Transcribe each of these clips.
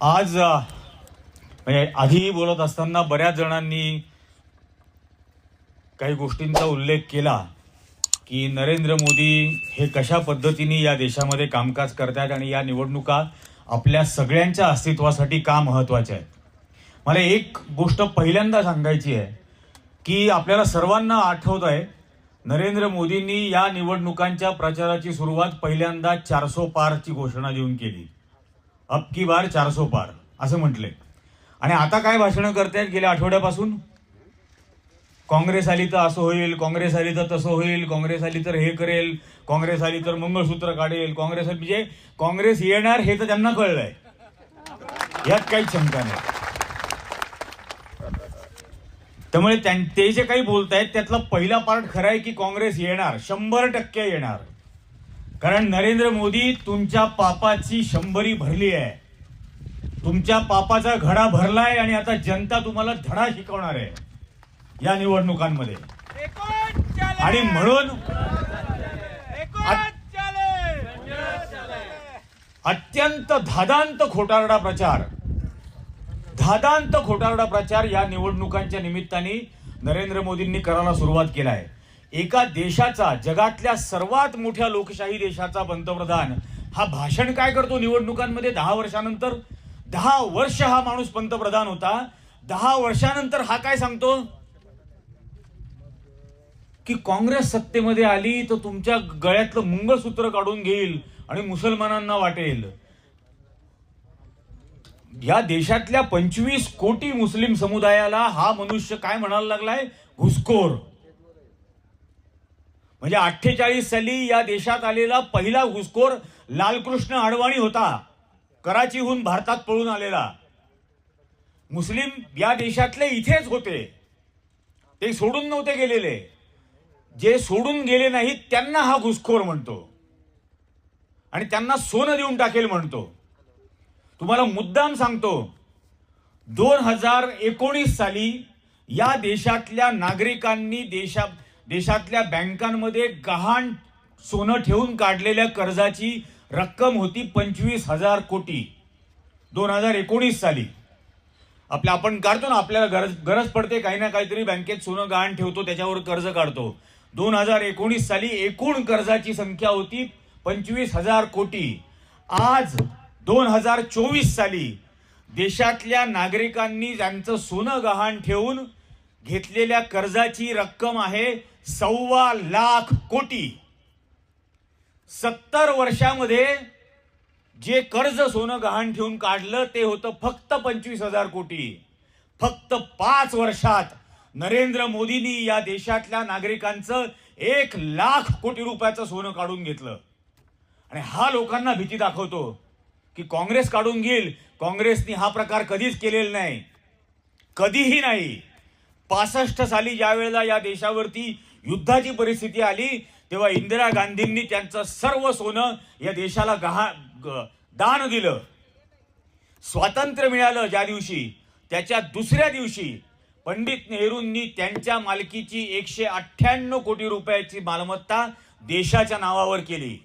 आज म्हणजे आधी बोलत असताना बऱ्याच जणांनी काही गोष्टींचा उल्लेख केला की नरेंद्र मोदी हे कशा पद्धतीने या देशामध्ये कामकाज करतात आणि या निवडणुका आपल्या सगळ्यांच्या अस्तित्वासाठी का महत्त्वाच्या आहेत. मला एक गोष्ट पहिल्यांदा सांगायची आहे की आपल्याला सर्वांना आठवत आहे, नरेंद्र मोदींनी या निवडणुकांच्या प्रचाराची सुरुवात पहिल्यांदा 400 पारची घोषणा देऊन केली. अब की बार 400 पार असं म्हटले. आणि आता काय भाषणं करतायत गेल्या आठवड्यापासून, काँग्रेस आली तर असं होईल, काँग्रेस आली तर तसं होईल, काँग्रेस आली तर हे करेल, काँग्रेस आली तर मंगळसूत्र काढेल, काँग्रेस म्हणजे काँग्रेस येणार हे तर त्यांना कळलंय, यात काही शंका नाही. त्यामुळे ते जे काही बोलतायत त्यातला पहिला पार्ट खरा आहे की काँग्रेस येणार, 100% येणार. कारण नरेंद्र मोदी तुमच्या पापाची 100री भरली आहे, तुमच्या पापाचा घडा भरलाय आणि आता जनता तुम्हाला धडा शिकवणार आहे या निवडणुकांमध्ये. आणि म्हणून अत्यंत धादांत खोटारडा प्रचार या निवडणुकांच्या निमित्ताने नरेंद्र मोदींनी करायला सुरुवात केलाय. एका देशाचा, जगातल्या सर्वात मोठ्या लोकशाही देशाचा पंतप्रधान हा भाषण काय करतो निवडणुकांमध्ये 10 वर्षानंतर? 10 वर्ष हा माणूस पंतप्रधान होता, 10 वर्षानंतर हा काय सांगतो की काँग्रेस सत्तेमध्ये आली तर तुमच्या गळ्यातलं मंगळसूत्र काढून घेईल आणि मुसलमानांना वाटेल. या देशातल्या 25 कोटी मुस्लिम समुदायाला हा मनुष्य काय म्हणायला लागलाय? घुसखोर. म्हणजे 48 साली या देशात आलेला पहिला घुसखोर लालकृष्ण अडवाणी होता, कराचीहून भारतात पळून आलेला. मुस्लिम या देशातले इथेच होते, ते सोडून नव्हते गेलेले. जे सोडून गेले नाहीत त्यांना हा घुसखोर म्हणतो आणि त्यांना सोनं देऊन टाकेल म्हणतो. तुम्हाला मुद्दाम सांगतो, 2019 साली या देशातल्या नागरिकांनी देशातल्या बँकांमध्ये गहाण सोनं ठेवून काढलेल्या कर्जाची रक्कम होती 25,000 कोटी. 2019 साली आपण काढतो ना, आपल्याला गरज पडते काही ना काहीतरी, बँकेत सोनं गहाण ठेवतो, त्याच्यावर कर्ज काढतो. 2019 साली एकूण कर्जाची संख्या होती 25,000 कोटी. आज 2024 साली देशातल्या नागरिकांनी ज्यांचं सोनं गहाण ठेवून घेतलेल्या कर्जाची रक्कम आहे 1.25 लाख कोटी. 70 वर्षामध्ये जे कर्ज सोनं गहाण ठेवून काढलं ते होतं फक्त 25,000 कोटी. फक्त 5 वर्षात नरेंद्र मोदींनी या देशातल्या नागरिकांचं 1 लाख कोटी रुपयाचं सोनं काढून घेतलं. आणि हा लोकांना भीती दाखवतो की काँग्रेस काढून घेईल. काँग्रेसने हा प्रकार कधीच केलेला नाही, कधीही नाही. 65 साली ज्या वेळेला या देशावरती युद्धाची परिस्थिती आली तेव्हा इंदिरा गांधींनी त्यांचं सर्व सोनं या देशाला दान दिलं. स्वातंत्र्य मिळालं ज्या दिवशी, त्याच्या दुसऱ्या दिवशी पंडित नेहरूंनी त्यांच्या मालकीची 198 कोटी रुपयाची मालमत्ता देशाच्या नावावर केली.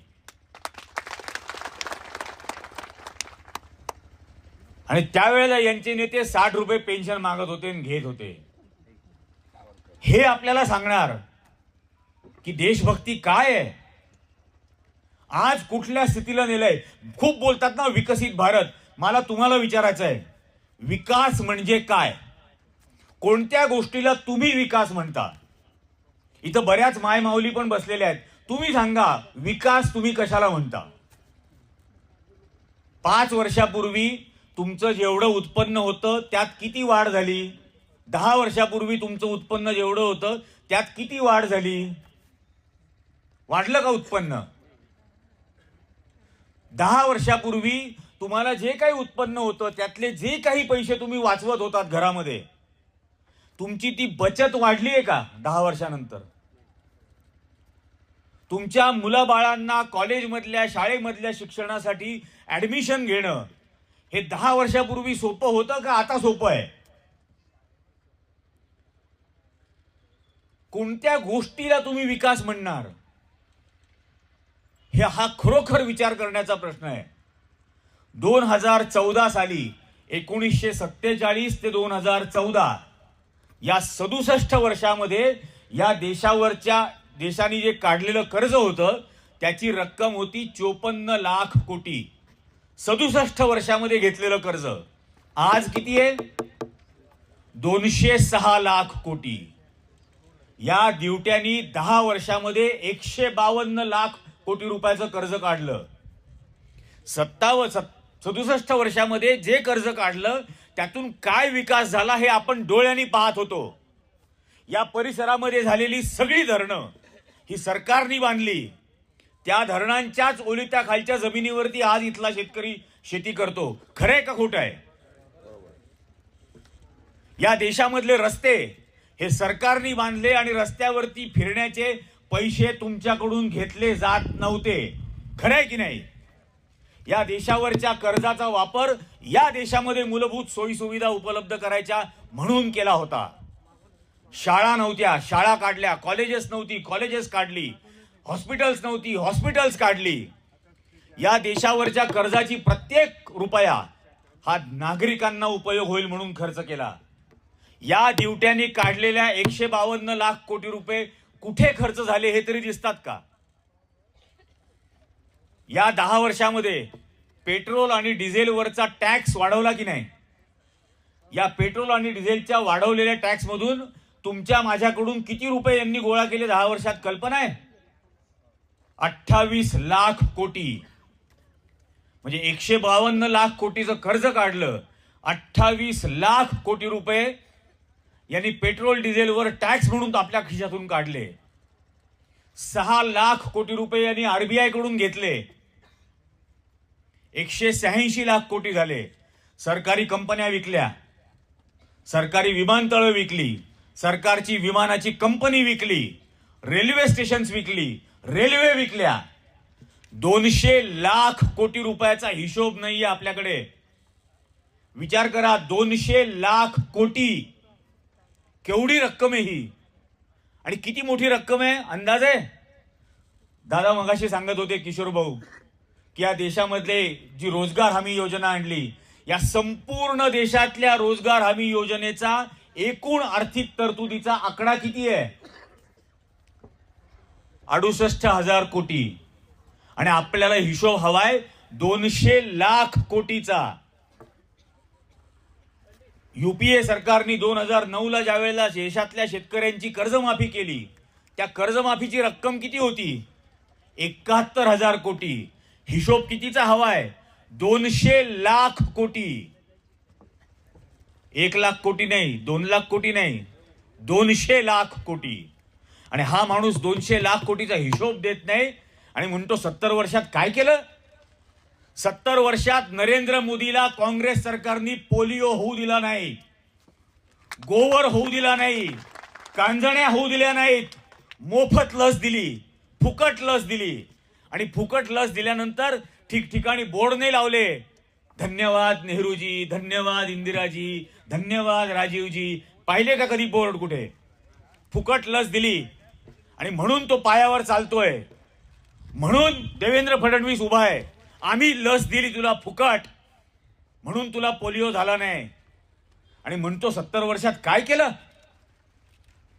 आणि त्यावेळेला यांचे नेते 60 रुपये पेन्शन मागत होते आणि घेत होते. हे आपल्याला सांगणार की देशभक्ती काय आहे. आज कुठल्या स्थितीला नेलंय. खूप बोलतात ना विकसित भारत. मला तुम्हाला विचारायचं आहे, विकास म्हणजे काय? कोणत्या गोष्टीला तुम्ही विकास म्हणता? इथं बऱ्याच मायमाऊली पण बसलेल्या आहेत. तुम्ही सांगा, विकास तुम्ही कशाला म्हणता? 5 वर्षापूर्वी तुमचं जेवढं उत्पन्न होतं त्यात किती वाढ झाली? 10 वर्षापूर्वी तुमचं उत्पन्न जेवढं होतं त्यात किती वाढ झाली? वाढलं का उत्पन्न? 10 वर्षापूर्वी तुम्हाला जे काही उत्पन्न होतं त्यातले जे काही पैसे तुम्ही वाचवत होतात घरामध्ये, तुमची ती बचत वाढली आहे का 10 वर्षानंतर? तुमच्या मुलाबाळांना कॉलेजमधल्या, शाळेमधल्या शिक्षणासाठी ऍडमिशन घेणं हे 10 वर्षापूर्वी सोपं होतं का आता सोपं आहे? कोणत्या गोष्टीला तुम्ही विकास म्हणणार? हा खरोखर विचार करण्याचा प्रश्न आहे. 2014 साली 1947 ते 2014 या 67 वर्षामध्ये या देशाने जे काढलेलं कर्ज होतं त्याची रक्कम होती 54 लाख कोटी. 67 वर्षामध्ये घेतलेलं कर्ज आज किती आहे? 206 लाख कोटी. या दिवट्यांनी 10 वर्षामध्ये 152 लाख कोटी रुपयाचं कर्ज काढलं. 67 वर्षामध्ये जे कर्ज काढलं त्यातून काय विकास झाला हे आपण डोळ्यांनी पाहत होतो. या परिसरामध्ये झालेली सगळी धरणं ही सरकारनी बांधली. त्या धरणांच्याच ओलिता खालच्या जमिनीवरती आज इथला शेतकरी शेती करतो. खरंय का खोटं आहे? या देशामधले रस्ते हे सरकारनी बांधले आणि रस्त्यावरती फिरण्याचे पैसे तुमच्याकडून घेतले जात नव्हते. खरंय की नाही? या देशावरच्या कर्जाचा वापर या देशामध्ये मूलभूत सोयी सुविधा उपलब्ध करायच्या म्हणून केला होता. शाळा नव्हत्या, शाळा काढल्या. कॉलेजेस नव्हती, कॉलेजेस काढली. हॉस्पिटल्स नव्हती, हॉस्पिटल्स काढली. या देशावरच्या कर्जाची प्रत्येक रुपया हा नागरिकांना उपयोग होईल म्हणून खर्च केला. या दिवट्यांनी काढलेल्या 152 लाख कोटी रुपये कुठे खर्च झाले हे तरी दिसतात का? या 10 वर्षामध्ये पेट्रोल आणि डिझेलवरचा टॅक्स वाढवला की नाही? या पेट्रोल आणि डिझेलच्या वाढवलेल्या टॅक्स मधून तुमच्या माझ्याकडून किती रुपये यांनी गोळा केले 10 वर्षात कल्पना आहे? 28 लाख कोटी. म्हणजे 152 लाख कोटीचं कर्ज काढलं. 28 लाख कोटी रुपये यांनी पेट्रोल डिझेलवर टॅक्स म्हणून आपल्या खिशातून काढले. 6 लाख कोटी रुपये यांनी आरबीआय कडून घेतले. 186 लाख कोटी झाले. सरकारी कंपन्या विकल्या, सरकारी विमानतळं विकली, सरकारची विमानाची कंपनी विकली, रेल्वे स्टेशन्स विकली, रेल्वे विकल्या. 200 लाख कोटी रुपयाचा हिशोब नाहीये आपल्याकडे. विचार करा, 200 लाख कोटी केवढी रक्कम आहे ही? आणि किती मोठी रक्कम आहे अंदाज आहे? दादा मगाशी सांगत होते किशोर भाऊ की या देशामधले जी रोजगार हमी योजना आणली, या संपूर्ण देशातल्या रोजगार हमी योजनेचा एकूण आर्थिक तरतुदीचा आकडा किती आहे? 68,000 कोटी. आणि आपल्याला हिशोब हवाय 200 लाख कोटीचा. युपीए सरकारने 2009ला ज्या वेळेला देशातल्या शेतकऱ्यांची कर्जमाफी केली, त्या कर्जमाफीची रक्कम किती होती? 71,000 कोटी. हिशोब कितीचा हवाय? 200 लाख कोटी. 1 लाख कोटी नाही, 2 लाख कोटी नाही, 200 लाख कोटी. आणि हा माणूस 200 लाख कोटीचा हिशोब देत नाही आणि म्हणतो 70 वर्षात काय केलं? 70 वर्षात नरेंद्र मोदीला काँग्रेस सरकारने पोलिओ होऊ दिला नाही, गोवर होऊ दिला नाही, कांजण्या होऊ दिल्या नाहीत, मोफत लस दिली, फुकट लस दिली. आणि फुकट लस दिल्यानंतर ठिकठिकाणी बोर्ड नाही लावले, धन्यवाद नेहरूजी, धन्यवाद इंदिराजी, धन्यवाद राजीवजी. पाहिले का कधी बोर्ड कुठे? फुकट लस दिली आणि म्हणून तो पायावर चालतोय. म्हणून देवेंद्र फडणवीस उभा आहे. आम्ही लस दिली तुला फुकट, म्हणून तुला पोलिओ झाला नाही. आणि म्हणतो 70 वर्षात काय केलं?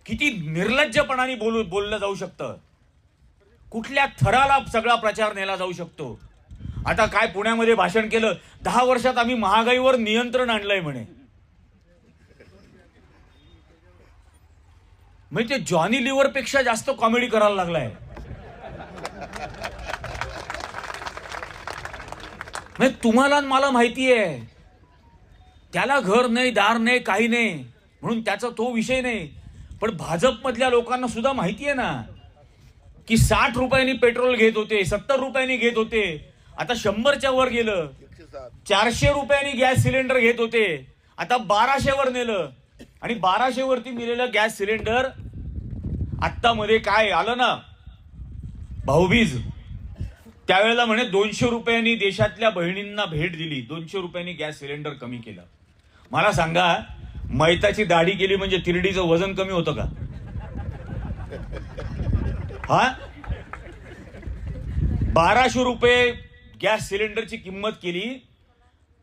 किती निर्लज्जपणाने बोललं जाऊ शकतं? कुठल्या थराला सगळा प्रचार नेला जाऊ शकतो? आता काय पुण्यामध्ये भाषण केलं, 10 वर्षात आम्ही महागाईवर नियंत्रण आणलंय म्हणे. म्हणजे ते जॉनी लिव्हर पेक्षा जास्त कॉमेडी करायला लागलाय. म्हणजे तुम्हाला मला माहिती आहे त्याला घर नाही, दार नाही, काही नाही, म्हणून त्याचा तो विषय नाही. पण भाजपमधल्या लोकांना सुद्धा माहिती आहे ना की 60 रुपयांनी पेट्रोल घेत होते, 70 रुपयांनी घेत होते, आता 100च्या वर गेलं. 400 रुपयांनी गॅस सिलेंडर घेत होते, आता 1200 वर नेलं. आणि 1200 वरती मिळालेलं गॅस सिलेंडर आत्ता मध्ये काय आलं ना, भाऊबीज, त्यावेळेला म्हणे 200 रुपयांनी देशातल्या बहिणींना भेट दिली, 200 रुपयांनी गॅस सिलेंडर कमी केलं. मला सांगा, मैताची दाढी केली म्हणजे तिरडीचं वजन कमी होतं का? हा, 1200 रुपये गॅस सिलेंडरची किंमत केली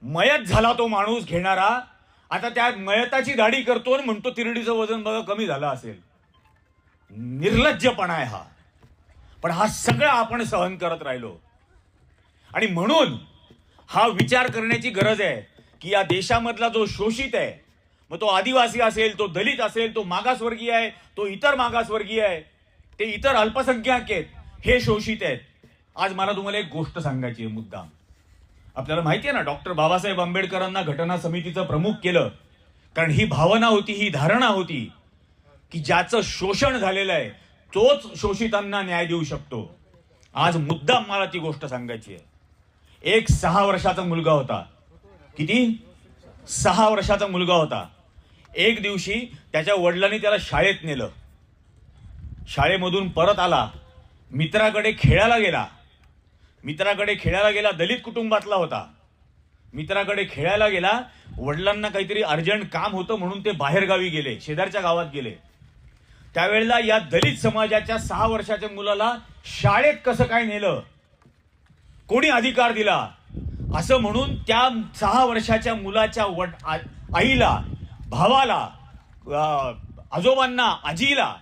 मयत झाला तो माणूस घेणारा, आता त्या मयताची दाढी करतो आणि म्हणतो तिरडीचं वजन बघा कमी झालं असेल. निर्लज्जपणा आहे हा. पण हा सगळा आपण सहन करत राहिलो. आणि म्हणून हा विचार करण्याची गरज आहे की या देशामधला जो शोषित आहे, मग तो आदिवासी असेल, तो दलित असेल, तो मागासवर्गीय आहे, तो इतर मागासवर्गीय आहे, ते इतर अल्पसंख्याक आहेत, हे शोषित आहेत. आज मला तुम्हाला एक गोष्ट सांगायची आहे मुद्दाम. आपल्याला माहिती आहे ना, डॉक्टर बाबासाहेब आंबेडकरांना घटना समितीचं प्रमुख केलं कारण ही भावना होती, ही धारणा होती की ज्याचं शोषण झालेलं आहे तोच शोषितांना न्याय देऊ शकतो. आज मुद्दाम मला ती गोष्ट सांगायची आहे. एक 6 वर्षाचा मुलगा होता. किती? 6 वर्षाचा मुलगा होता. एक दिवशी त्याच्या वडिलांनी त्याला शाळेत नेलं. शाळेमधून परत आला, मित्राकडे खेळायला गेला. दलित कुटुंबातला होता. मित्राकडे खेळायला गेला. वडिलांना काहीतरी अर्जंट काम होतं म्हणून ते बाहेर गावी गेले, शेजारच्या गावात गेले. त्यावेळेला या दलित समाजाच्या 6 वर्षाच्या मुलाला शाळेत कसं काय नेलं, कोणी अधिकार दिला, असं म्हणून त्या 6 वर्षाच्या मुलाच्या आईला, भावाला, आजोबांना, आजीला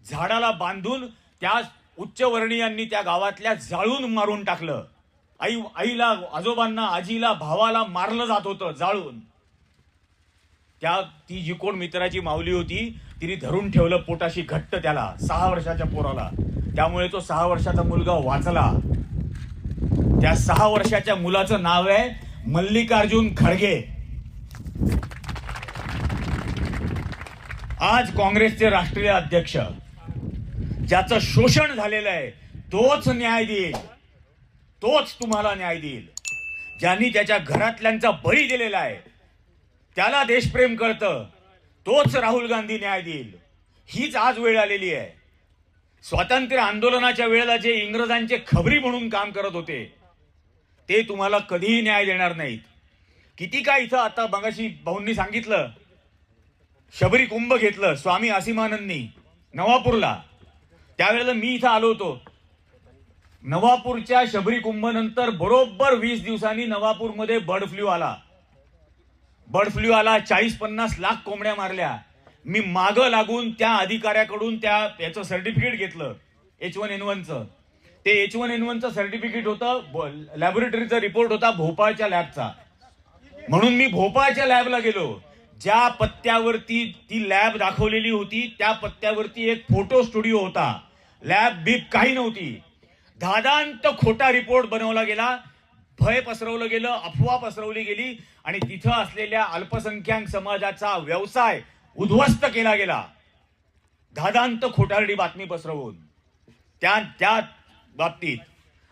झाडाला बांधून त्या उच्चवर्णीयांनी त्या गावातल्या जाळून मारून टाकलं. आईला, आजोबांना, आजीला, भावाला मारलं जात होतं जाळून. ती जी कोण मित्राची माऊली होती तिने धरून ठेवलं पोटाशी घट्ट त्याला, 6 वर्षाच्या पोराला. त्यामुळे तो 6 वर्षाचा मुलगा वाचला. त्या 6 वर्षाच्या मुलाचं नाव आहे मल्लिकार्जुन खडगे. आज काँग्रेसचे राष्ट्रीय अध्यक्ष, ज्याचं शोषण झालेलं आहे तोच न्याय देईल, तोच तुम्हाला न्याय देईल. ज्यांनी त्याच्या घरातल्यांचा बळी दिलेला आहे, त्याला देशप्रेम कळतं, तोच राहुल गांधी न्याय देईल. हीच आज वेळ आलेली आहे. स्वातंत्र्य आंदोलनाच्या वेळेला जे इंग्रजांचे खबरी म्हणून काम करत होते ते तुम्हाला कधीही न्याय देणार नाहीत. किती काय इथं आता मगाशी भाऊंनी सांगितलं, शबरी कुंभ घेतलं स्वामी असीमानंदनी नवापूरला. त्यावेळेला मी इथं आलो होतो. नवापूरच्या शबरी कुंभ नंतर बरोबर 20 दिवसांनी नवापूरमध्ये बर्ड फ्लू आला. 40-50 लाख कोंबड्या मारल्या. मी मागं लागून त्या अधिकाऱ्याकडून याचं सर्टिफिकेट घेतलं, H1N1चं. ते H1N1चं सर्टिफिकेट होतं, लॅबोरेटरीचा रिपोर्ट होता भोपाळच्या लॅबचा. म्हणून मी भोपाळच्या लॅबला गेलो. ज्या पत्त्यावरती ती लॅब दाखवलेली होती त्या पत्त्यावरती एक फोटो स्टुडिओ होता. लॅब बीप काही नव्हती. धादांत खोटा रिपोर्ट बनवला गेला, भय पसरवलं गेलं, अफवा पसरवली गेली आणि तिथं असलेल्या अल्पसंख्याक समाजाचा व्यवसाय उद्ध्वस्त केला गेला. धादांत खोटारडी बातमी पसरवून त्या बाबतीत.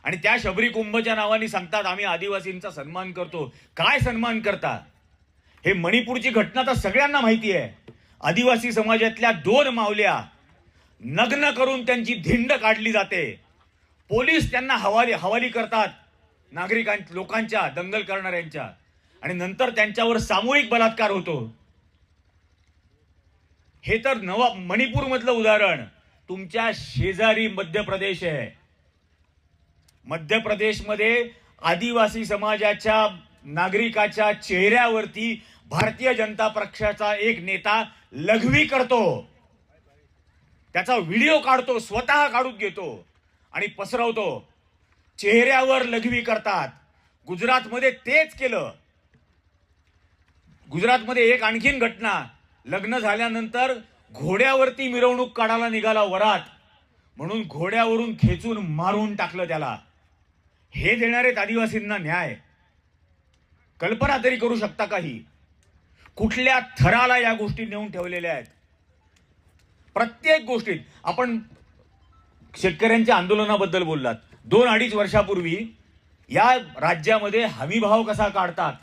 आणि त्या शबरी कुंभच्या नावाने सांगतात आम्ही आदिवासींचा सन्मान करतो. काय सन्मान करता? हे मणिपूरची घटना तर सगळ्यांना माहिती आहे. आदिवासी समाजातल्या 2 मावल्या नग्न करून त्यांची धिंड काढली जाते. पोलीस त्यांना हवाली करतात लोकांच्या, दंगल करणाऱ्यांच्या, आणि नंतर त्यांच्यावर सामूहिक बलात्कार होतो. हे तर मणिपूर मधलं उदाहरण. तुमच्या शेजारी मध्य प्रदेश आहे. मध्य प्रदेशमध्ये आदिवासी समाजाच्या नागरिकाच्या चेहऱ्यावरती भारतीय जनता पक्षाचा एक नेता लघवी करतो, त्याचा व्हिडिओ काढतो, स्वतः काढून घेतो आणि पसरवतो. चेहऱ्यावर लघवी करतात. गुजरातमध्ये तेच केलं. गुजरातमध्ये एक आणखीन घटना, लग्न झाल्यानंतर घोड्यावरती मिरवणूक काढायला निघाला वरात, म्हणून घोड्यावरून खेचून मारून टाकलं त्याला. हे देणारे आदिवासींना न्याय? कल्पना तरी करू शकता काही? कुठल्या थराला या गोष्टी नेऊन ठेवलेल्या आहेत? प्रत्येक गोष्टीत. आपण शेतकऱ्यांच्या आंदोलनाबद्दल बोललात. 2-2.5 वर्षापूर्वी या राज्यामध्ये हमीभाव कसा काढतात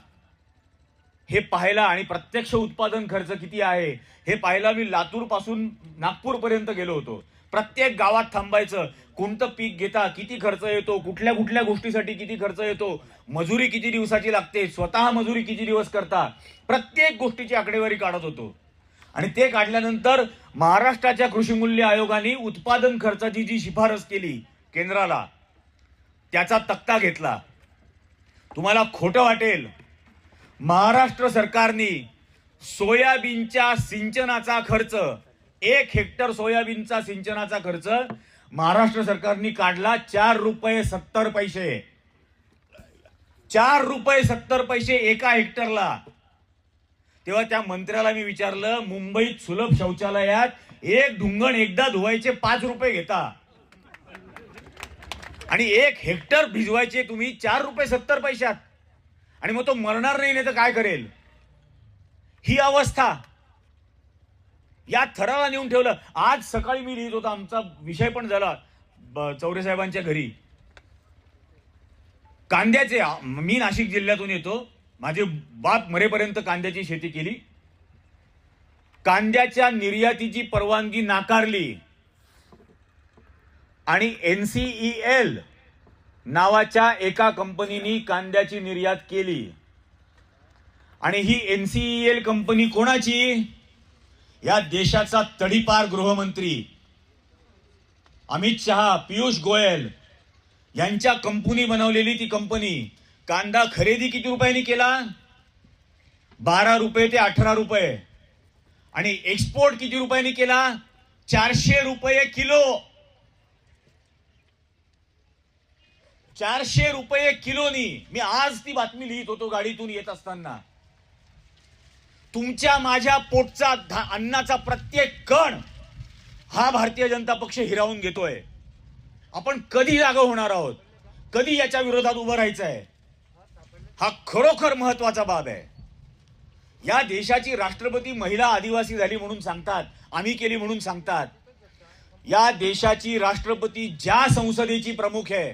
हे पाहायला आणि प्रत्यक्ष उत्पादन खर्च किती आहे हे पाहायला मी लातूर पासून नागपूर पर्यंत गेलो होतो. प्रत्येक गावात थांबायचं, कोणतं पीक घेता, किती खर्च येतो, कुठल्या कुठल्या गोष्टीसाठी किती खर्च येतो, मजुरी किती दिवसाची लागते, स्वतः मजुरी किती दिवस करता, प्रत्येक गोष्टीची आकडेवारी काढत होतो. आणि ते काढल्यानंतर महाराष्ट्राच्या कृषी मूल्य आयोगाने उत्पादन खर्चाची जी शिफारस केली केंद्राला, त्याचा तक्ता घेतला. तुम्हाला खोटं वाटेल, महाराष्ट्र सरकारने सोयाबीनच्या सिंचनाचा खर्च, 1 हेक्टर सोयाबीनचा सिंचनाचा खर्च महाराष्ट्र सरकारने काढला 4 रुपये 70 पैसे. 4 रुपये 70 पैसे एका हेक्टरला. तेव्हा त्या मंत्र्याला मी विचारलं, मुंबईत सुलभ शौचालयात एक ढुंगण एकदा धुवायचे 5 रुपये घेता आणि 1 हेक्टर भिजवायचे तुम्ही 4 रुपये 70 पैशात, आणि मग तो मरणार नाही तर काय करेल? ही अवस्था. या थराला नेऊन ठेवलं. आज सकाळी मी लिहित होता, आमचा विषय पण झाला चौरे साहेबांच्या घरी कांद्याचे. मी नाशिक जिल्ह्यातून येतो, माझे बाप मरेपर्यंत कांद्याची शेती केली. कांद्याच्या निर्यातीची परवानगी नाकारली आणि NCEL नावाच्या एका कंपनीने कांद्याची निर्यात केली. आणि ही NCEL कंपनी कोणाची? या देशाचा तडीपार गृहमंत्री अमित शहा, पियुष गोयल यांच्या कंपनी बनवलेली ती कंपनी. कांदा खरेदी किती रुपयांनी केला? 12 रुपये ते 18 रुपये. आणि एक्सपोर्ट किती रुपयांनी केला? 400 रुपये किलो. 400 रुपये किलोनी. मी आज ती बातमी लिहित होतो गाडीतून येत असताना. तुमच्या माझ्या पोटचा अन्नाचा प्रत्येक कण हा भारतीय जनता पक्ष हिरावून घेतोय. आपण कधी जागा होणार आहोत? कधी याच्या विरोधात उभं राहायचं आहे? हा खरोखर महत्वाचा बाब आहे. या देशाची राष्ट्रपती महिला आदिवासी झाली म्हणून सांगतात, आम्ही केली म्हणून सांगतात. या देशाची राष्ट्रपती ज्या संसदेची प्रमुख आहे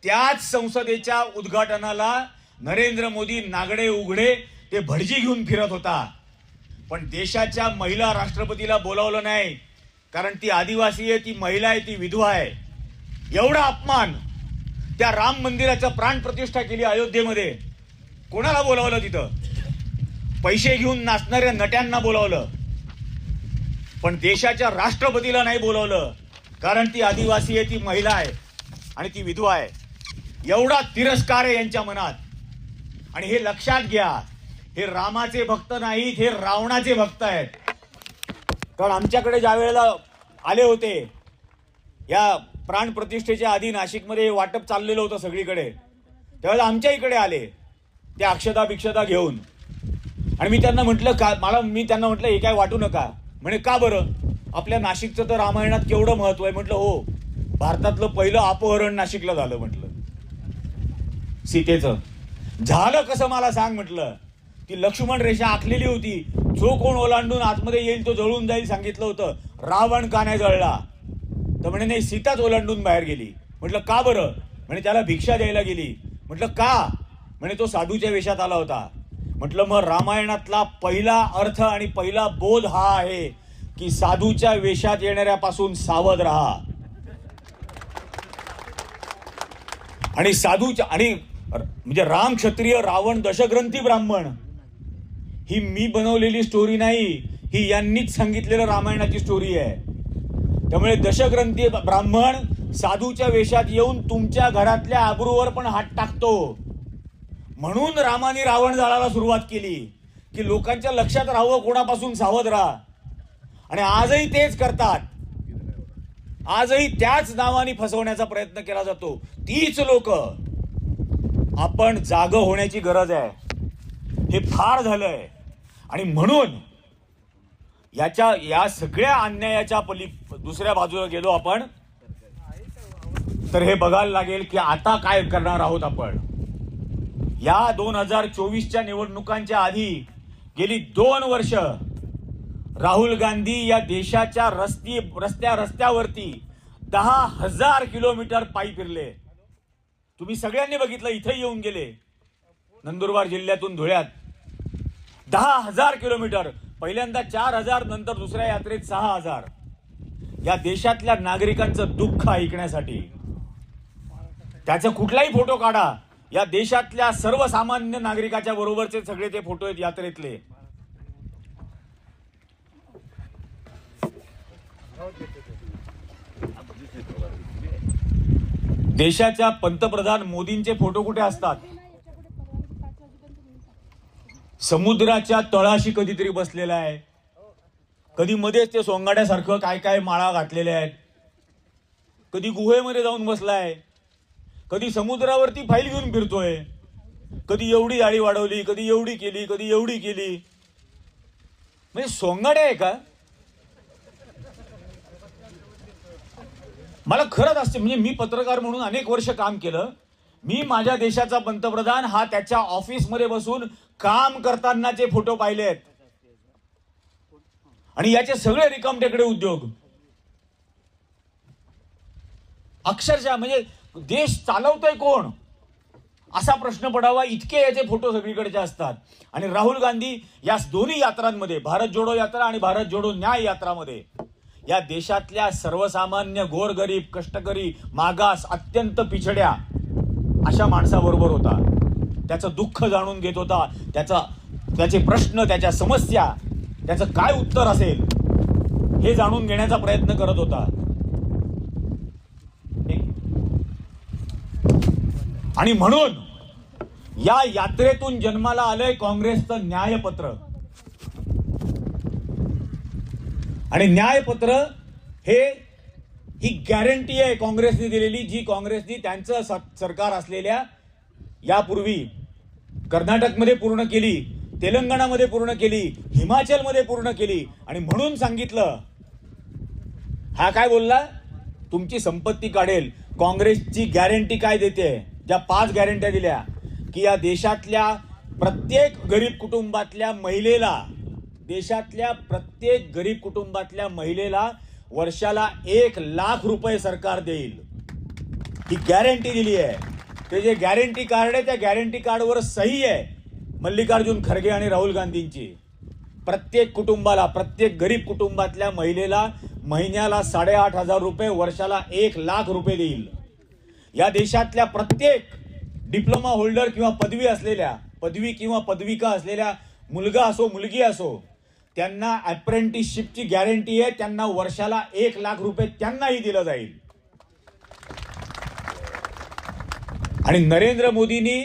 त्याच संसदेच्या उद्घाटनाला नरेंद्र मोदी नागडे उघडे ते भटजी घेऊन फिरत होता. पण देशाच्या महिला राष्ट्रपतीला बोलावलं नाही, कारण ती आदिवासी आहे, ती महिला आहे, ती विधवा आहे. एवढा अपमान. त्या राम मंदिराचं प्राण प्रतिष्ठा केली अयोध्येमध्ये. कोणाला बोलावलं तिथं? पैसे घेऊन नाचणाऱ्या नट्यांना बोलावलं, पण देशाच्या राष्ट्रपतीला नाही बोलावलं, कारण ती आदिवासी आहे, ती महिला आहे आणि ती विधवा आहे. एवढा तिरस्कार आहे यांच्या मनात. आणि हे लक्षात घ्या, हे रामाचे भक्त नाहीत, हे रावणाचे भक्त आहेत. कारण आमच्याकडे ज्या वेळेला आले होते या प्राण प्रतिष्ठेच्या आधी नाशिकमध्ये हे वाटप चाललेलं होतं सगळीकडे, त्यावेळेला आमच्या इकडे आले ते अक्षता भिक्षता घेऊन. आणि मी त्यांना म्हटलं हे काय वाटू नका. म्हणे का बरं? आपल्या नाशिकचं तर रामायणात केवढं महत्व आहे. म्हटलं हो, भारतातलं पहिलं अपहरण नाशिकला झालं. म्हटलं सीतेचं झालं कसं मला सांग. म्हटलं ती लक्ष्मण रेषा आखलेली होती, जो कोण ओलांडून आतमध्ये येईल तो जळून जाईल सांगितलं होतं. रावण का नाही जळला? तर म्हणे नाही, सीताच ओलांडून बाहेर गेली. म्हटलं का बरं? म्हणे त्याला भिक्षा द्यायला गेली. म्हटलं का? म्हणे तो साधूच्या वेशात आला होता. म्हटलं मग रामायणातला पहिला अर्थ आणि पहिला बोध हा आहे की साधूच्या वेशात येणाऱ्यापासून सावध राहा. आणि साधूच्या आणि म्हणजे राम क्षत्रिय, रावण दशग्रंथी ब्राह्मण, ही मी बनवलेली स्टोरी नाही, ही यांनीच सांगितलेलं रामायणाची स्टोरी आहे. त्यामुळे दशग्रंथी ब्राह्मण साधूच्या वेशात येऊन तुमच्या घरातल्या आबरूवर पण हात टाकतो. म्हणून रामाने रावण जाळाला सुरुवात केली की लोकांच्या लक्षात राहावं, कोणापासून सावध राहा. आणि आजही तेच करतात. आजही त्याच नावाने फसवण्याचा प्रयत्न केला जातो. तीच लोक. आपण जाग होण्याची गरज आहे. हे फार झालंय. आणि म्हणून या सगळ्या अन्यायाच्या दुसऱ्या बाजूला गेलो आपण तर हे बघायला लागेल की आता काय करणार आहोत आपण. या 2024च्या निवडणुकांच्या आधी गेली 2 वर्ष राहुल गांधी या देशाच्या रस्त्यावरती 10,000 किलोमीटर पायी फिरले. तुम्ही सगळ्यांनी बघितलं, इथे येऊन गेले. नंदुरबार जिल्ह्यातून धुळ्यात 10,000 किलोमीटर. पहिल्यांदा 4,000, नंतर दुसऱ्या यात्रेत 6,000. या देशातल्या नागरिकांचं दुःख ऐकण्यासाठी. त्याचा कुठलाही फोटो काढा. या देशातल्या सर्वसामान्य नागरिकाच्या बरोबरचे सगळे ते फोटो आहेत यात्रेतले. देशाच्या पंतप्रधान मोदींचे फोटो कुठे असतात? समुद्राच्या तळाशी कधीतरी बसलेला आहे, कधी मध्येच ते सोंगाड्यासारखं काय काय माळा घातलेल्या आहेत, कधी गुहेमध्ये जाऊन बसलाय, कधी समुद्रावरती फाईल घेऊन फिरतोय, कधी एवढी जाळी वाढवली, कधी एवढी केली, कधी एवढी केली. म्हणजे सोंगाड्या आहे का? मला खरंच असते, म्हणजे मी पत्रकार म्हणून अनेक वर्ष काम केलं. मी माझ्या देशाचा पंतप्रधान हा त्याच्या ऑफिसमध्ये बसून काम करतानाचे फोटो पाहिलेत, आणि याचे सगळे रिकामटेकडे उद्योग. अक्षरशः म्हणजे देश चालवतोय कोण असा प्रश्न पडावा इतके याचे फोटो सगळीकडचे असतात. आणि राहुल गांधी या दोन्ही यात्रांमध्ये, भारत जोडो यात्रा आणि भारत जोडो न्याय यात्रामध्ये, या देशातल्या सर्वसामान्य गोरगरीब कष्टकरी मागास अत्यंत पिछड्या अशा माणसाबरोबर होता. त्याचं दुःख जाणून घेत होता, त्याचे प्रश्न, त्याच्या समस्या, त्याचं काय उत्तर असेल हे जाणून घेण्याचा प्रयत्न करत होता. आणि म्हणून या यात्रेतून जन्माला आलंय काँग्रेसचं न्यायपत्र. आणि न्यायपत्र ही गॅरंटी आहे काँग्रेसने दिलेली, जी काँग्रेसने त्यांचं सरकार असलेल्या यापूर्वी कर्नाटकमध्ये पूर्ण केली, तेलंगणामध्ये पूर्ण केली, हिमाचलमध्ये पूर्ण केली. आणि म्हणून सांगितलं, हा काय बोलला, तुमची संपत्ती काढेल. काँग्रेसची गॅरंटी काय देते? ज्या 5 गॅरंट्या दिल्या की या देशातल्या प्रत्येक गरीब कुटुंबातल्या महिलेला, देशातल्या प्रत्येक गरीब कुटुंबातल्या महिलेला वर्षाला 1 लाख रुपये सरकार देईल. ही गॅरंटी दिली आहे. ते जे गॅरंटी कार्ड आहे त्या गॅरंटी कार्डवर सही आहे मल्लिकार्जुन खरगे आणि राहुल गांधींची. प्रत्येक कुटुंबाला, प्रत्येक गरीब कुटुंबातल्या महिलेला महिन्याला 8,500 रुपये, वर्षाला 1 लाख रुपये देईल. या देशातल्या प्रत्येक डिप्लोमा होल्डर किंवा पदवी किंवा पदविका असलेल्या मुलगा असो मुलगी असो, त्यांना अप्रेंटिसशिपची गॅरंटी आहे. त्यांना वर्षाला 1 लाख रुपये त्यांनाही दिलं जाईल. आणि नरेंद्र मोदींनी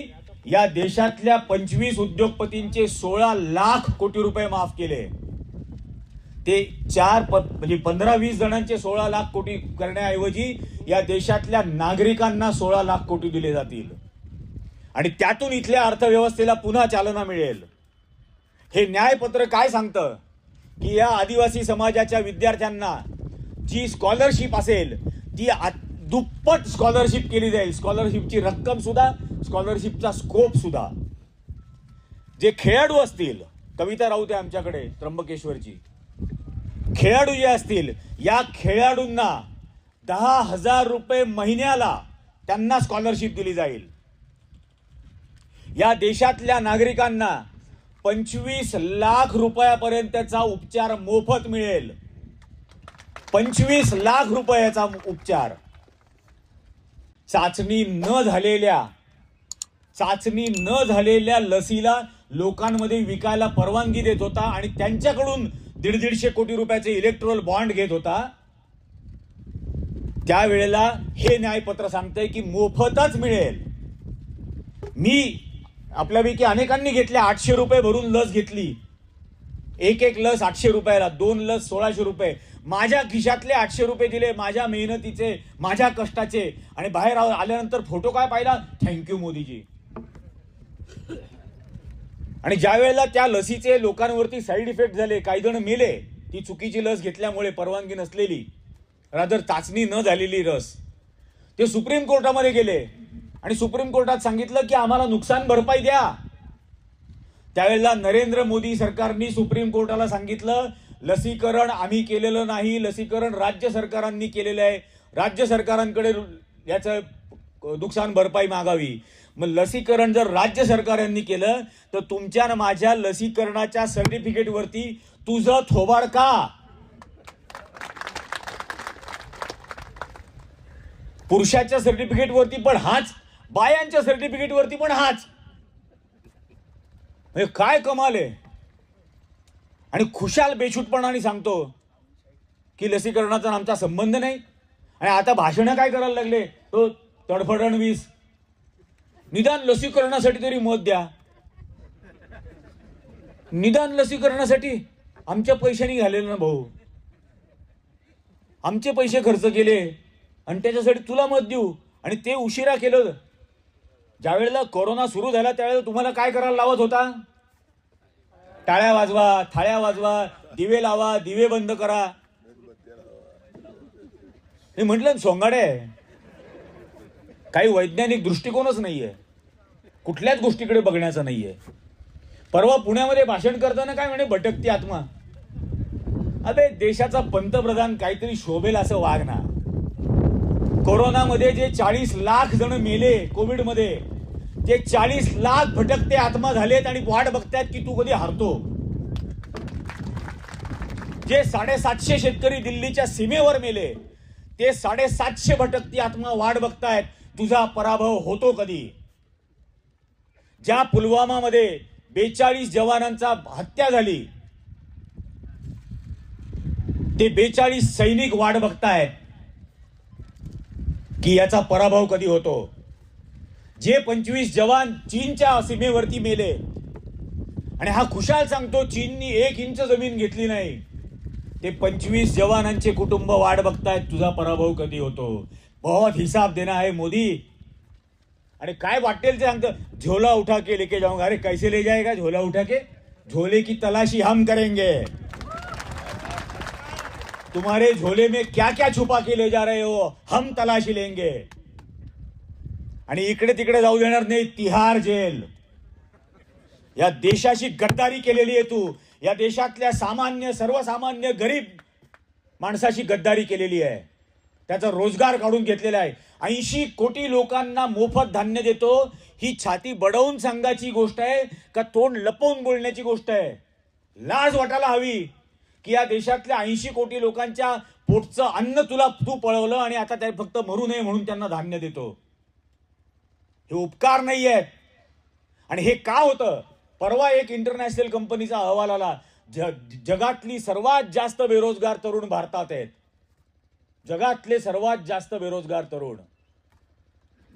या देशातल्या 25 उद्योगपतींचे 16 लाख कोटी रुपये माफ केले. ते म्हणजे 15-20 जणांचे 16 लाख कोटी करण्याऐवजी या देशातल्या नागरिकांना 16 लाख कोटी दिले जातील. आणि त्यातून इथल्या अर्थव्यवस्थेला पुन्हा चालना मिळेल. हे न्यायपत्र काय सांगतं की या आदिवासी समाजाच्या विद्यार्थ्यांना जी स्कॉलरशिप असेल ती दुप्पट स्कॉलरशिप केली जाईल. स्कॉलरशिपची रक्कम सुद्धा, स्कॉलरशिपचा स्कोप सुद्धा. जे खेळाडू असतील, कविता राऊत आहे आमच्याकडे त्र्यंबकेश्वरची, खेळाडू जे असतील, या खेळाडूंना 10,000 रुपये महिन्याला त्यांना स्कॉलरशिप दिली जाईल. या देशातल्या नागरिकांना 25 लाख रुपयापर्यंतचा उपचार मोफत मिळेल. 25 लाख रुपयाचा उपचार. चाचणी न झालेल्या लसीला लोकांमध्ये विकायला परवानगी देत होता आणि त्यांच्याकडून 150 कोटी रुपयाचे इलेक्ट्रोल बॉन्ड घेत होता. त्यावेळेला हे न्यायपत्र सांगतंय की मोफतच मिळेल. मी आपल्यापैकी अनेकांनी घेतल्या, 800 रुपये भरून लस घेतली. एक लस 800 रुपयाला, 2 लस 1600 रुपये. माझ्या खिशातले 800 रुपये दिले, माझ्या मेहनतीचे, माझ्या कष्टाचे. आणि बाहेर आल्यानंतर फोटो काय पाहिला, थँक्यू मोदीजी. आणि ज्या वेळेला त्या लसीचे लोकांवरती साईड इफेक्ट झाले, काही जण मेले, ती चुकीची लस घेतल्यामुळे, परवानगी नसलेली, रादर चाचणी न झालेली लस, ते सुप्रीम कोर्टामध्ये गेले आणि सुप्रीम कोर्टात सांगितलं की आम्हाला नुकसान भरपाई द्या. त्यावेळेला नरेंद्र मोदी सरकारने सुप्रीम कोर्टाला सांगितलं, लसीकरण आम्ही केलेलं नाही, लसीकरण राज्य सरकारांनी केलेलं आहे, राज्य सरकारांकडे याचं नुकसान भरपाई मागावी. मग लसीकरण जर राज्य सरकारांनी केलं तर तुमच्या आणि माझ्या लसीकरणाच्या सर्टिफिकेटवरती तुझं थोबाड का? पुरुषाच्या सर्टिफिकेटवरती पण हाच, बायांच्या सर्टिफिकेटवरती पण हाच. म्हणजे काय कमाल आहे. आणि खुशाल बेछूटपणाने सांगतो की लसीकरणाचा आमचा संबंध नाही. आणि आता भाषणं काय करायला लागले, तो तडफडणवीस. निदान लसीकरणासाठी तरी मत द्या. निदान लसीकरणासाठी आमच्या पैशांनी घालेलं ना भाऊ, आमचे पैसे खर्च केले आणि त्याच्यासाठी तुला मत देऊ, आणि ते उशिरा केलं. ज्यावेळेला कोरोना सुरू झाला त्यावेळेला तुम्हाला काय करायला लावत होता? टाळ्या वाजवा, थाळ्या वाजवा, दिवे लावा, दिवे बंद करा. मी म्हटलं सोंगाडे, काही वैज्ञानिक दृष्टिकोनच नाहीये, कुठल्याच गोष्टीकडे बघण्याचा नाहीये. परवा पुण्यामध्ये भाषण करताना काय म्हणे, भटकती आत्मा. अबे देशाचा पंतप्रधान काहीतरी शोभेल असं वाग ना. कोरोनामध्ये जे 40 लाख जण मेले, कोविडमध्ये जे 40 लाख भटकते आत्मा झालेत आणि वाट बघतायत की तू कधी हारतो. जे 750 शेतकरी दिल्लीच्या सीमेवर मेले, ते 750 भटकती आत्मा वाट बघतायत तुझा पराभव होतो कधी. ज्या पुलवामामध्ये 42 जवानांचा हत्या झाली, ते 42 सैनिक वाट बघतायत की याचा पराभव कधी होतो. जे 25 जवान चीनच्या सीमेवरती मेले, आणि हा खुशाल सांगतो चीननी 1 इंच जमीन घेतली नाही, ते 25 जवानांचे कुटुंब वाट बघतायत तुझा पराभव कधी होतो. बहुत हिसाब देना है मोदी. आणि काय वाटेल ते सांगतं, झोला उठा के लेके जाऊंगा. अरे कैसे ले जाएगा झोला उठा के? झोले की तलाशी हम करेंगे. तुम्हारे झोले में क्या क्या छुपा के ले जा रहे हो, हम तलाशी लेंगे. आणि इकडे तिकडे जाऊ देणार नाही. तिहार जेल. या देशाशी गद्दारी केलेली आहे तू. या देशातल्या सामान्य, सर्वसामान्य गरीब माणसाशी गद्दारी केलेली आहे. त्याचा रोजगार काढून घेतलेला आहे. 80 कोटी लोकांना मोफत धान्य देतो. ही छाती बडवून सांगायची गोष्ट आहे का तोंड लपवून बोलण्याची गोष्ट आहे? लाज वाटायला हवी की या देशातल्या 80 कोटी लोकांच्या पोटचं अन्न तू पळवलं आणि आता ते फक्त मरू नये म्हणून त्यांना धान्य देतो. हे उपकार नाही आहेत. आणि हे का होतं? परवा एक इंटरनॅशनल कंपनीचा अहवाल आला. जगातली सर्वात जास्त बेरोजगार तरुण भारतात आहेत. जगातले सर्वात जास्त बेरोजगार तरुण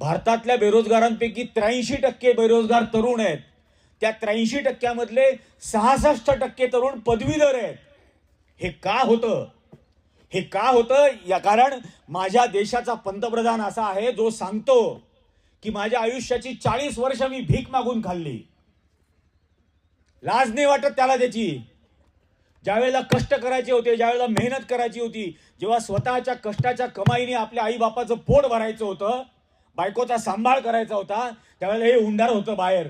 भारतातल्या बेरोजगारांपैकी 83% बेरोजगार तरुण आहेत. त्या 83% मधले 66% तरुण पदवीधर आहेत. हे का होतं? हे का होतं? या कारण माझ्या देशाचा पंतप्रधान असा आहे जो सांगतो की माझ्या आयुष्याची 40 वर्ष मी भीक मागून खाल्ली. लाज नाही वाटत त्याला त्याची. ज्यावेळेला कष्ट करायचे होते, ज्यावेळेला मेहनत करायची होती, जेव्हा स्वतःच्या कष्टाच्या कमाईने आपल्या आई बापाचं पोट भरायचं होतं, बायकोचा सांभाळ करायचा होता, त्यावेळेला हे हुंडार होतं बाहेर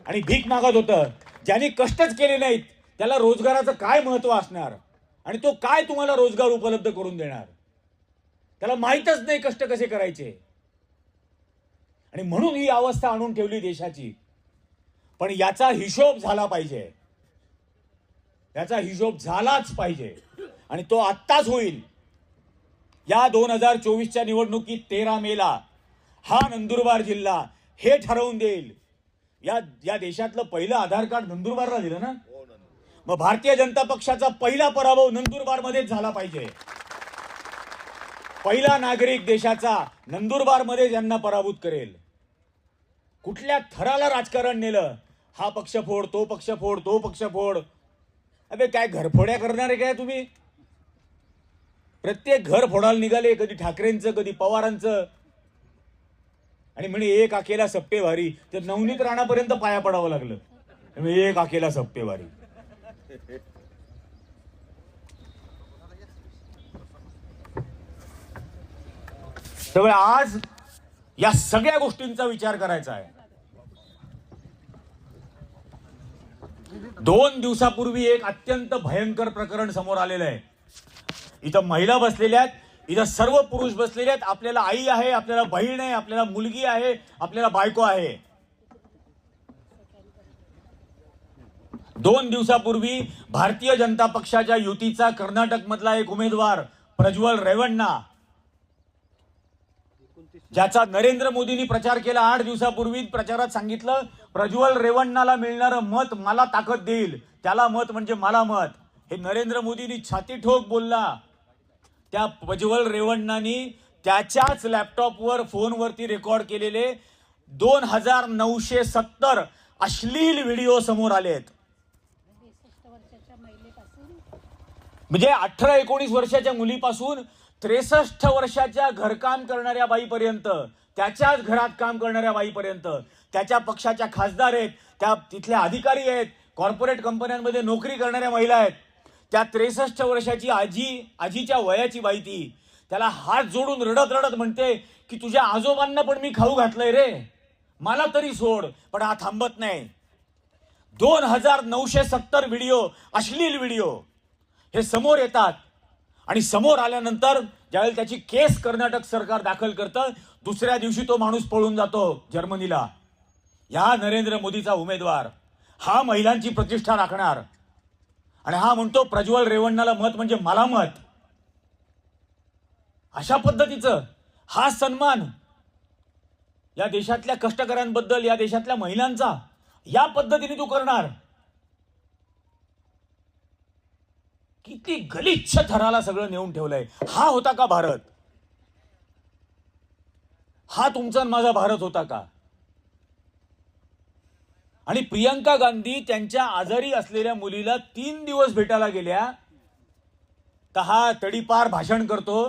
आणि भीक मागत होतं. ज्यांनी कष्टच केले नाहीत त्याला रोजगाराचं काय महत्व असणार? आणि तो काय तुम्हाला रोजगार उपलब्ध करून देणार? त्याला माहीतच नाही कष्ट कसे करायचे. आणि म्हणून ही अवस्था आणून ठेवली देशाची. पण याचा हिशोब झाला पाहिजे. याचा हिशोब झालाच पाहिजे आणि तो आत्ताच होईल. या 2024च्या निवडणुकीत 13 मेला हा नंदुरबार जिल्हा हे ठरवून देईल. या देशातलं पहिलं आधार कार्ड नंदुरबारला दिलं ना. मग भारतीय जनता पक्षाचा पहिला पराभव नंदुरबार मध्येच झाला पाहिजे. पहिला नागरिक देशाचा नंदुरबार मध्ये यांना पराभूत करेल. कुठल्या थराला राजकारण नेलं? हा पक्ष फोड, तो पक्ष फोड, तो पक्ष फोड. अबे काय घरफोड्या करणार आहे काय तुम्ही? प्रत्येक घर फोडायला निघाले, कधी ठाकरेंचं, कधी पवारांचं. आणि म्हणे एक अकेला सप्पे भारी. तर नवनीत राणापर्यंत पाया पडावं लागलं. एक अकेला सप्पे भारी. त्यामुळे आज या सगळ्या गोष्टींचा विचार करायचा आहे. 2 दिवसापूर्वी एक अत्यंत भयंकर प्रकरण समोर आलेलं आहे. इथं महिला बसलेल्या आहेत, इथं सर्व पुरुष बसलेले आहेत. आपल्याला आई आहे, आपल्याला बहीण आहे, आपल्याला मुलगी आहे, आपल्याला बायको आहे. 2 दिवसापूर्वी भारतीय जनता पक्षाच्या युतीचा कर्नाटक मधला एक उमेदवार प्रज्वल रेवण्णा, ज्याचा नरेंद्र मोदींनी प्रचार केला, 8 दिवसापूर्वी प्रचारात सांगितलं प्रज्वल रेवण्णाला मिळणारं मत मला ताकद देईल, त्याला मत म्हणजे मला मत. हे नरेंद्र मोदींनी छाती ठोक बोलला. त्या प्रज्वल रेवण्णानी त्याच्याच लॅपटॉपवर, फोनवरती रेकॉर्ड केलेले 2970 अश्लील व्हिडिओ समोर आलेत. म्हणजे 18-19 वर्षाच्या मुलीपासून 63 वर्षाच्या घरकाम करणाऱ्या बाईपर्यंत, त्याच्याच घरात काम करणाऱ्या बाईपर्यंत, त्याच्या पक्षाच्या खासदार आहेत, त्या तिथल्या अधिकारी आहेत, कॉर्पोरेट कंपन्यांमध्ये नोकरी करणाऱ्या महिला आहेत, त्या 63 वर्षाची आजीच्या वयाची बाई ती त्याला हात जोडून रडत रडत म्हणते की तुझ्या आजोबांना पण मी खाऊ घातलंय रे, मला तरी सोड. पण हा थांबत नाही. 2970 व्हिडिओ, अश्लील व्हिडिओ हे समोर येतात आणि समोर आल्यानंतर ज्यावेळेला त्याची केस कर्नाटक सरकार दाखल करतं, दुसऱ्या दिवशी तो माणूस पळून जातो जर्मनीला. या नरेंद्र मोदीचा उमेदवार हा महिलांची प्रतिष्ठा राखणार आणि हा म्हणतो प्रज्वल रेवण्णाला मत म्हणजे मला मत. अशा पद्धतीचं हा सन्मान या देशातल्या कष्टकऱ्यांबद्दल, या देशातल्या महिलांचा या पद्धतीने तू करणार. किती गलिच्छ थराला सगळं नेऊन ठेवलंय. हा होता का भारत? हा तुमचा माझा भारत होता का? आणि प्रियंका गांधी त्यांच्या आजारी असलेल्या मुलीला 3 दिवस भेटायला गेल्या तर हा तडीपार भाषण करतो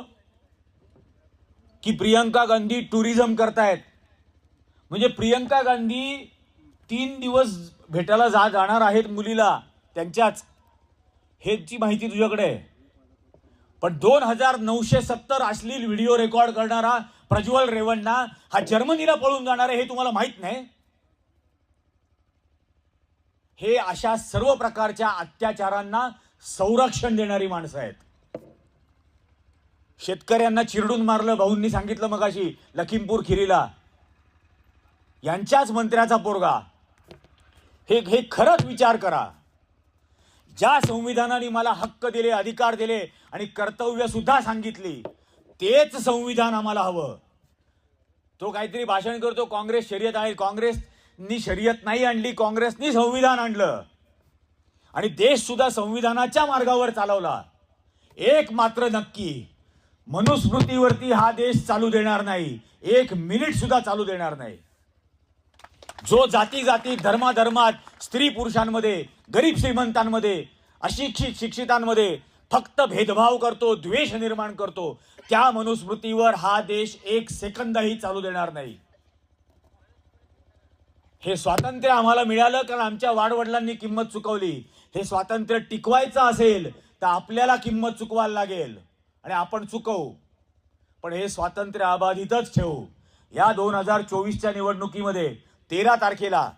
की प्रियंका गांधी टुरिझम करतायत. म्हणजे प्रियंका गांधी 3 दिवस भेटायला जाणार आहेत मुलीला त्यांच्याच, हेची माहिती तुझ्याकडे आहे. पण 2970 अश्लील व्हिडिओ रेकॉर्ड करणारा प्रज्वल रेवण्णा हा जर्मनीला पळून जाणार आहे हे तुम्हाला माहित नाही. हे अशा सर्व प्रकारच्या अत्याचारांना संरक्षण देणारी माणसं आहेत. शेतकऱ्यांना चिरडून मारलं, भाऊंनी सांगितलं मगाशी, लखीमपूर खिरीला यांच्याच मंत्र्याचा पोरगा. हे खरंच विचार करा. ज्या संविधानाने मला हक्क दिले, अधिकार दिले आणि कर्तव्य सुद्धा सांगितली, तेच संविधान आम्हाला हवं. तो काहीतरी भाषण करतो काँग्रेस शर्यत आहे. काँग्रेसनी शर्यत नाही आणली, काँग्रेसनी संविधान आणलं आणि देश सुद्धा संविधानाच्या मार्गावर चालवला. एक मात्र नक्की, मनुस्मृतीवरती हा देश चालू देणार नाही, 1 मिनिट सुद्धा चालू देणार नाही. जो जाती जाती, धर्माधर्मात, स्त्री पुरुषांमध्ये, गरीब श्रीमंतांमध्ये, अशिक्षित शिक्षितांमध्ये फक्त भेदभाव करतो, द्वेष निर्माण करतो, त्या मनुस्मृतीवर हा देश 1 सेकंदही चालू देणार नाही. हे स्वातंत्र्य आम्हाला मिळालं कारण आमच्या वाडवडिलांनी किंमत चुकवली. हे स्वातंत्र्य टिकवायचं असेल तर आपल्याला किंमत चुकवायला लागेल आणि आपण चुकवू. पण हे स्वातंत्र्य अबाधितच ठेवू. या 2024च्या निवडणुकीमध्ये 13 तारखेला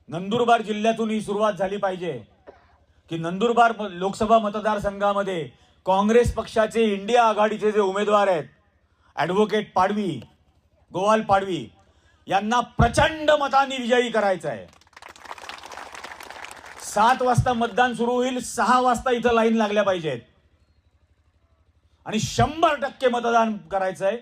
नंदुरबार जिल्ह्यातून ही सुरुवात झाली पाहिजे की नंदुरबार लोकसभा मतदारसंघामध्ये काँग्रेस पक्षाचे इंडिया आघाडीचे जे उमेदवार आहेत, ॲडव्होकेट पाडवी, गोवाल पाडवी, यांना प्रचंड मतांनी विजयी करायचं आहे. 7 वाजता मतदान सुरू होईल, 6 वाजता इथं लाईन लागल्या पाहिजेत आणि 100% मतदान करायचं आहे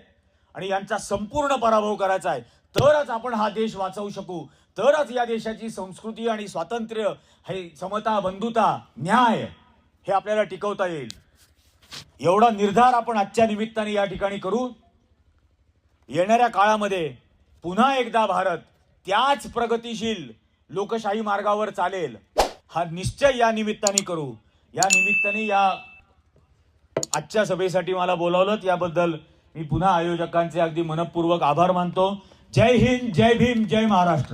आणि यांचा संपूर्ण पराभव करायचा आहे. तरच आपण हा देश वाचवू शकू. तरच या देशाची संस्कृती आणि स्वातंत्र्य, हे समता, बंधुता, न्याय हे आपल्याला टिकवता येईल. एवढा निर्धार आपण आजच्या निमित्ताने या ठिकाणी करू. येणाऱ्या काळामध्ये पुन्हा एकदा भारत त्याच प्रगतिशील लोकशाही मार्गावर चालेल हा निश्चय या निमित्ताने करू. या निमित्ताने या आजच्या सभेसाठी मला बोलावलं, याबद्दल मी पुन्हा आयोजकांचे अगदी मनपूर्वक आभार मानतो. जय हिंद, जय भीम, जय महाराष्ट्र.